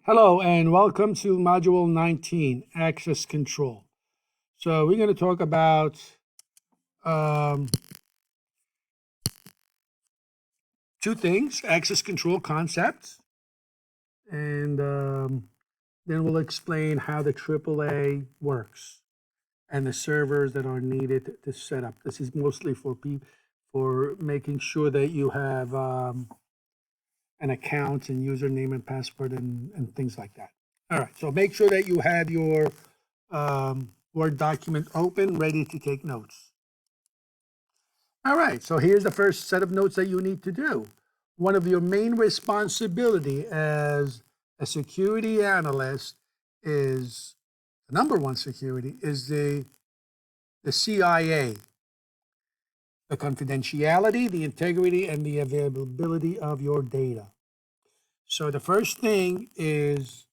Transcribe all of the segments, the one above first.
Hello and welcome to Module 19, Access Control. So we're going to talk about um, two things, access control concepts, and then we'll explain how the AAA works and the servers that are needed to set up. This is mostly for making sure that you have an account and username and password and things like that. All right, so make sure that you have your Word document open, ready to take notes. All right, so here's the first set of notes that you need to do. One of your main responsibility as a security analyst is, the number one security is the CIA, the confidentiality, the integrity, and the availability of your data. So the first thing is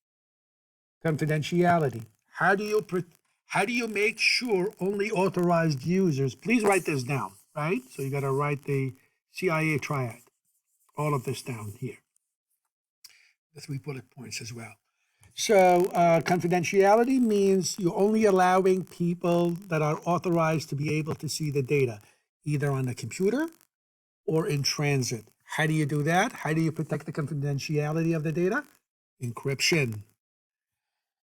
confidentiality. How do you make sure only authorized users? Please write this down, right? So you got to write the CIA triad, all of this down here, the 3 bullet points as well. So confidentiality means you're only allowing people that are authorized to be able to see the data, either on the computer or in transit. How do you do that? How do you protect the confidentiality of the data? Encryption.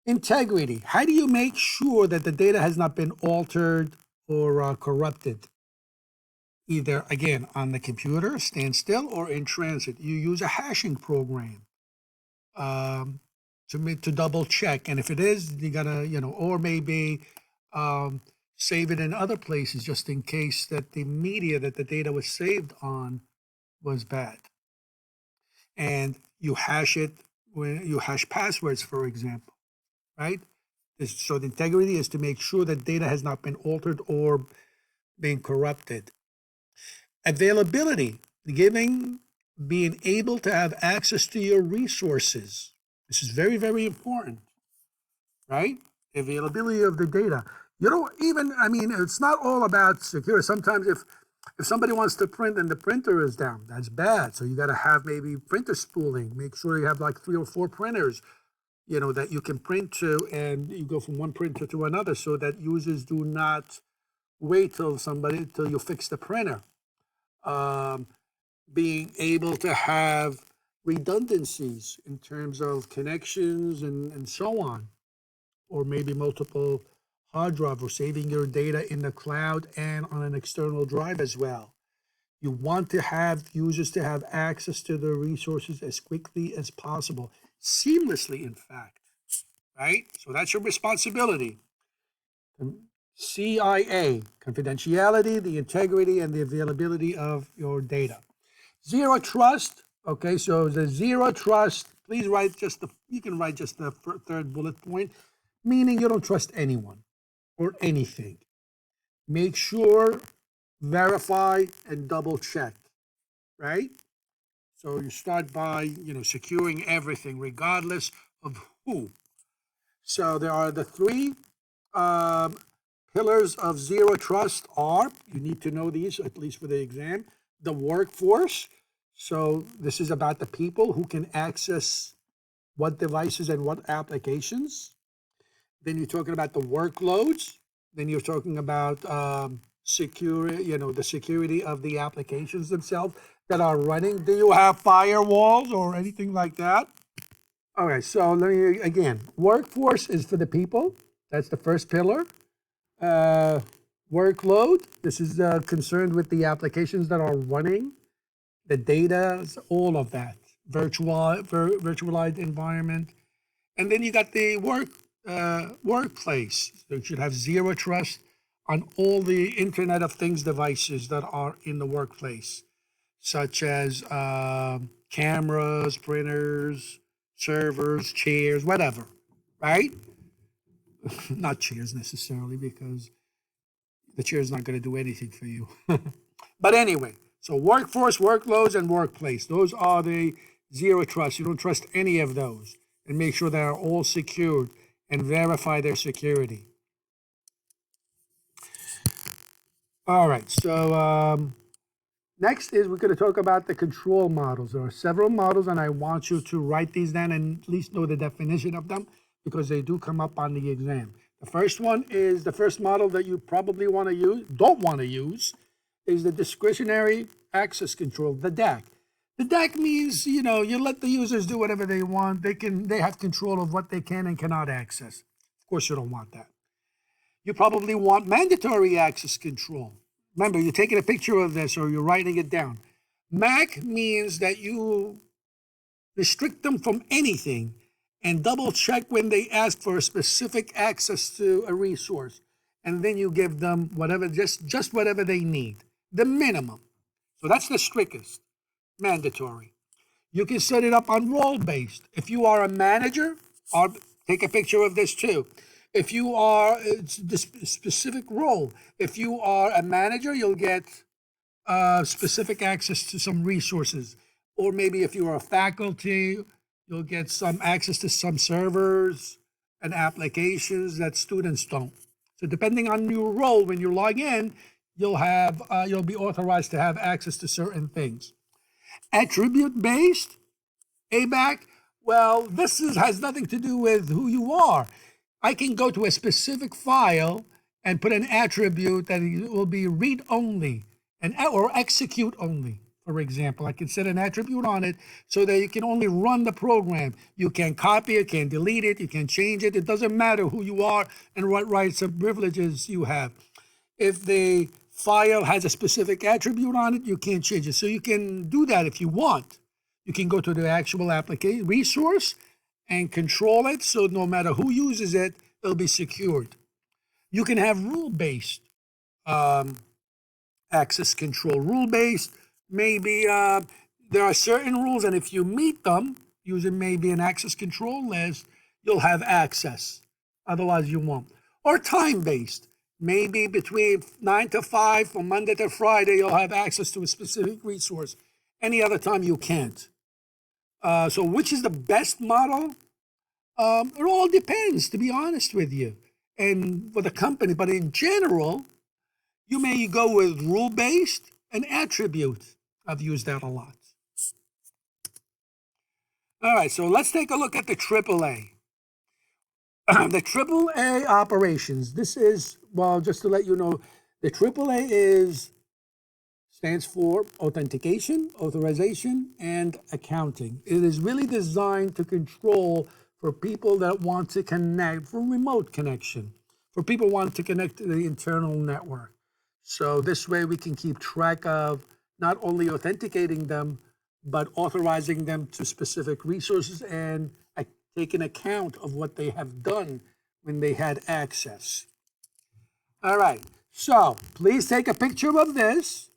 Integrity. How do you make sure that the data has not been altered or corrupted? Either, again, on the computer, standstill, or in transit. You use a hashing program to double check. And if it is, you gotta, or maybe save it in other places just in case that the media that the data was saved on was bad. And you hash it when you hash passwords, for example, right? So the integrity is to make sure that data has not been altered or been corrupted. Availability, being able to have access to your resources. This is very, very important, right? Availability of the data. You don't even, it's not all about security. Sometimes if somebody wants to print and the printer is down, that's bad. So you got to have maybe printer spooling. Make sure you have like 3 or 4 printers that you can print to, and you go from one printer to another so that users do not wait till you fix the printer. Being able to have redundancies in terms of connections and so on, or maybe multiple hard drive, or saving your data in the cloud and on an external drive as well. You want to have users to have access to the resources as quickly as possible, seamlessly, in fact. Right? So that's your responsibility. CIA, confidentiality, the integrity, and the availability of your data. Zero trust. Okay, so the zero trust, please write you can write just the third bullet point, meaning you don't trust anyone or anything. Make sure, verify, and double check, right? So you start by, securing everything regardless of who. So there are the 3 pillars of zero trust are, you need to know these at least for the exam, the workforce. So this is about the people who can access what devices and what applications. Then you're talking about the workloads. Then you're talking about security, the security of the applications themselves that are running. Do you have firewalls or anything like that? All right, so let me, again, workforce is for the people. That's the first pillar. Workload, this is concerned with the applications that are running, the data, all of that, virtualized environment. And then you got the workplace. So you should have zero trust on all the Internet of Things devices that are in the workplace, such as cameras, printers, servers, chairs, whatever, right? Not chairs necessarily, because the chair is not going to do anything for you. But anyway, so workforce, workloads, and workplace. Those are the zero trust. You don't trust any of those. And make sure they are all secured and verify their security. All right, so Next is we're going to talk about the control models. There are several models, and I want you to write these down and at least know the definition of them because they do come up on the exam. The first one is the first model that you probably want to use, don't want to use, is the discretionary access control, the DAC. The DAC means, you let the users do whatever they want. They have control of what they can and cannot access. Of course, you don't want that. You probably want mandatory access control. Remember, you're taking a picture of this or you're writing it down. MAC means that you restrict them from anything and double check when they ask for a specific access to a resource. And then you give them whatever, just whatever they need, the minimum. So that's the strictest, mandatory. You can set it up on role-based. If you are a manager, or take a picture of this too. If you are the specific role, if you are a manager, you'll get specific access to some resources. Or maybe if you are a faculty, you'll get some access to some servers and applications that students don't. So depending on your role, when you log in, you'll be authorized to have access to certain things. Attribute-based, ABAC, well, has nothing to do with who you are. I can go to a specific file and put an attribute that will be read-only or execute-only. For example, I can set an attribute on it so that you can only run the program. You can copy it, can delete it, you can change it. It doesn't matter who you are and what rights and privileges you have. If the file has a specific attribute on it, you can't change it. So you can do that if you want. You can go to the actual application resource and control it so no matter who uses it, it'll be secured. You can have rule-based access control. Rule-based, maybe there are certain rules, and if you meet them, using maybe an access control list, you'll have access. Otherwise, you won't. Or time-based. Maybe between 9 to 5 from Monday to Friday, you'll have access to a specific resource. Any other time, you can't. So which is the best model? It all depends, to be honest with you, and for the company. But in general, you may go with rule-based and attribute. I've used that a lot. All right, so let's take a look at the AAA. The AAA operations. This is, well, just to let you know, the AAA stands for Authentication, Authorization, and Accounting. It is really designed to control for people that want to connect, for remote connection, for people who want to connect to the internal network. So this way we can keep track of not only authenticating them, but authorizing them to specific resources and taking account of what they have done when they had access. All right, so please take a picture of this.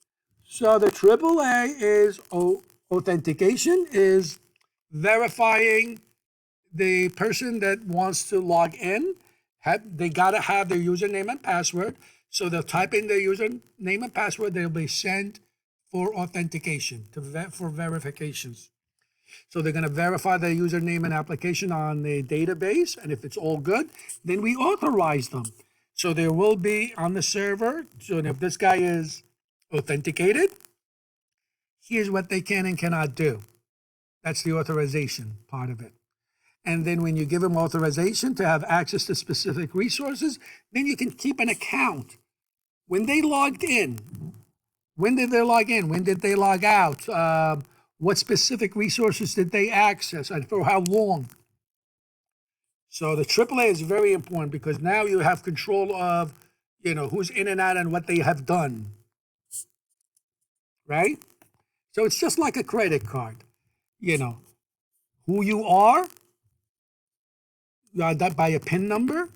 So the AAA is authentication, is verifying the person that wants to log in. They got to have their username and password. So they'll type in their username and password. They'll be sent for authentication, for verifications. So they're going to verify their username and application on the database. And if it's all good, then we authorize them. So there will be on the server. So if this guy is authenticated, here's what they can and cannot do. That's the authorization part of it. And then when you give them authorization to have access to specific resources, then you can keep an account. When they logged in, when did they log in? When did they log out? What specific resources did they access and for how long? So the AAA is very important because now you have control of, who's in and out and what they have done, right? So it's just like a credit card, who you are that by a PIN number,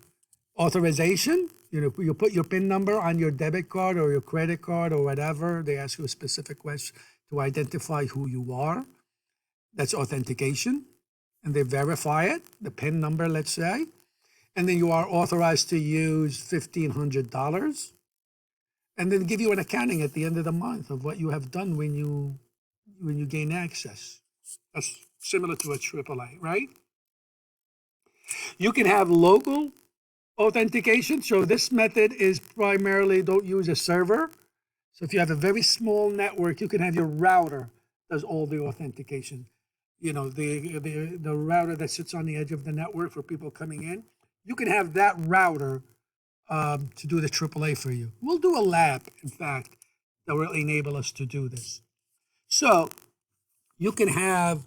authorization, you put your PIN number on your debit card or your credit card or whatever. They ask you a specific question to identify who you are. That's authentication. And they verify it, the PIN number, let's say. And then you are authorized to use $1,500. And then give you an accounting at the end of the month of what you have done when you gain access. That's similar to a AAA, right? You can have local authentication. So this method is primarily don't use a server. So if you have a very small network, you can have your router does all the authentication. You know, the router that sits on the edge of the network for people coming in. You can have that router to do the AAA for you. We'll do a lab, in fact, that will enable us to do this. So you can have,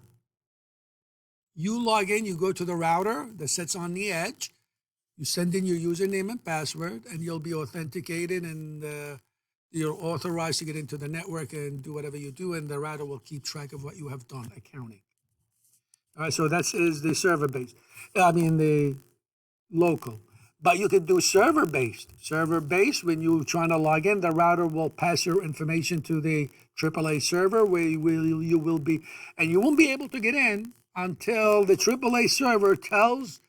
you log in, you go to the router that sits on the edge, you send in your username and password, and you'll be authenticated, and you're authorized to get into the network and do whatever you do, and the router will keep track of what you have done, accounting. All right, so that is the server based. I mean, the local. But you could do server based. Server based, when you're trying to log in, the router will pass your information to the AAA server where you will be, and you won't be able to get in until the AAA server tells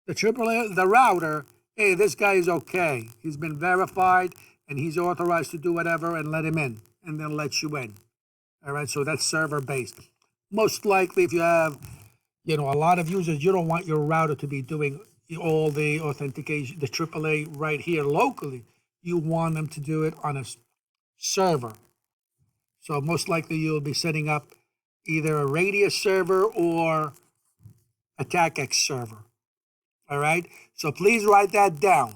the router, hey, this guy is okay. He's been verified and he's authorized to do whatever, and let him in, and then let you in. All right, so that's server based. Most likely, if you have, a lot of users, you don't want your router to be doing all the authentication, the AAA right here locally. You want them to do it on a server. So most likely you'll be setting up either a Radius server or a TACX server. All right, so please write that down.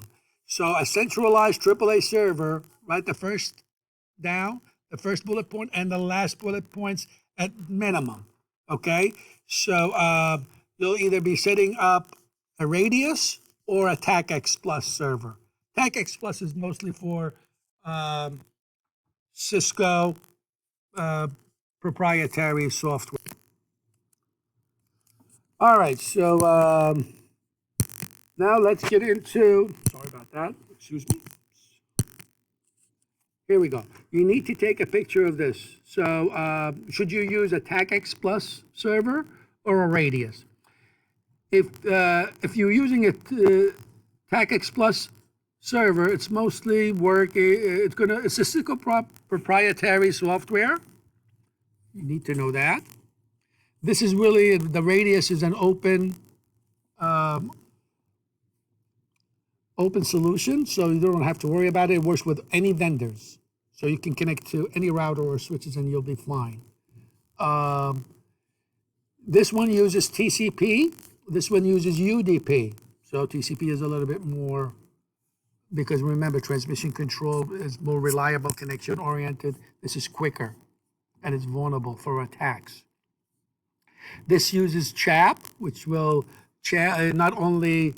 So a centralized AAA server, write the first down, the first bullet point, and the last bullet points at minimum. Okay, so you'll either be setting up a Radius or a TACX Plus server. TACX Plus is mostly for Cisco proprietary software. All right, so now let's get into, sorry about that, excuse me. Here we go. You need to take a picture of this. So should you use a TACX Plus server or a Radius? If you're using a TACX Plus server, it's mostly it's a Cisco proprietary software. You need to know that. This is really, the Radius is an open solution, so you don't have to worry about it. It works with any vendors. So you can connect to any router or switches and you'll be fine. This one uses TCP. This one uses UDP. So TCP is a little bit more, because remember, transmission control is more reliable, connection oriented. This is quicker and it's vulnerable for attacks. This uses CHAP, which will not only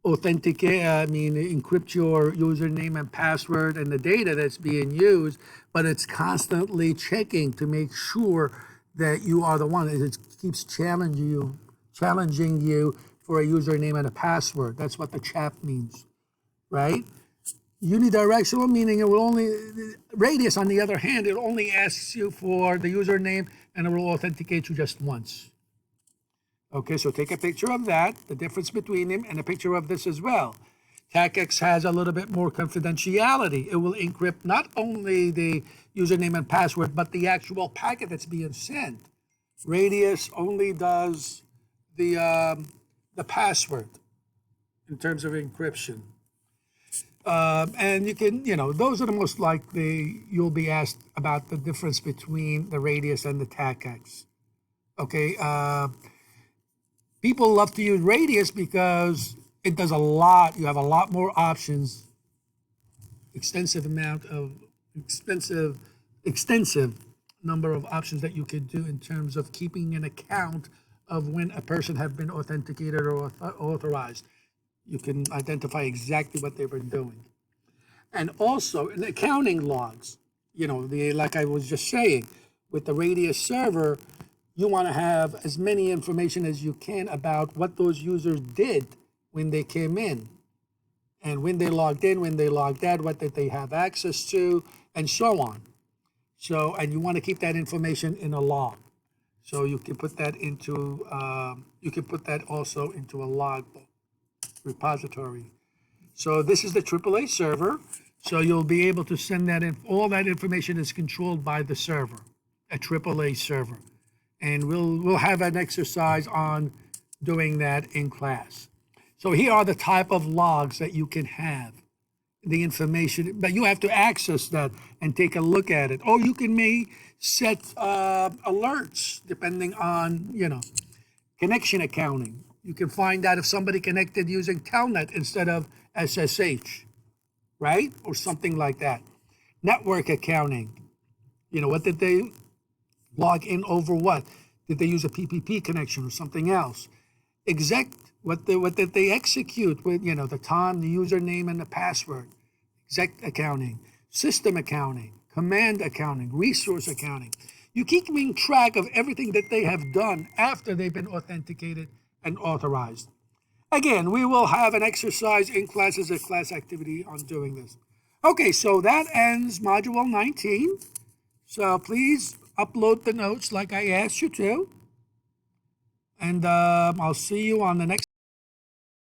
encrypt your username and password and the data that's being used, but it's constantly checking to make sure that you are the one. It keeps challenging you for a username and a password. That's what the CHAP means, right? Unidirectional, meaning it will only, Radius on the other hand, it only asks you for the username and it will authenticate you just once. Okay, so take a picture of that, the difference between them, and a picture of this as well. TACX has a little bit more confidentiality. It will encrypt not only the username and password, but the actual packet that's being sent. Radius only does the password in terms of encryption. And you can, those are the most likely you'll be asked about the difference between the Radius and the TACX. Okay, people love to use Radius because it does a lot. You have a lot more options, extensive number of options that you could do in terms of keeping an account of when a person have been authenticated or authorized. You can identify exactly what they've been doing. And also in accounting logs, like I was just saying, with the Radius server, you want to have as many information as you can about what those users did when they came in, and when they logged in, when they logged out, what did they have access to, and so on. So, and you want to keep that information in a log. So you can put that into, also into a logbook repository. So this is the AAA server. So you'll be able to send that in. All that information is controlled by the server, a AAA server. And we'll have an exercise on doing that in class. So here are the type of logs that you can have the information, but you have to access that and take a look at it. Or you can may set alerts depending on, connection accounting. You can find out if somebody connected using Telnet instead of SSH, right? Or something like that. Network accounting. What did they log in over what? Did they use a PPP connection or something else? What did they execute with, the time, the username, and the password? Exec accounting, system accounting, command accounting, resource accounting. You keep keeping track of everything that they have done after they've been authenticated and authorized. Again, we will have an exercise in class as a class activity on doing this. Okay, so that ends Module 19. So please upload the notes like I asked you to. And I'll see you on the next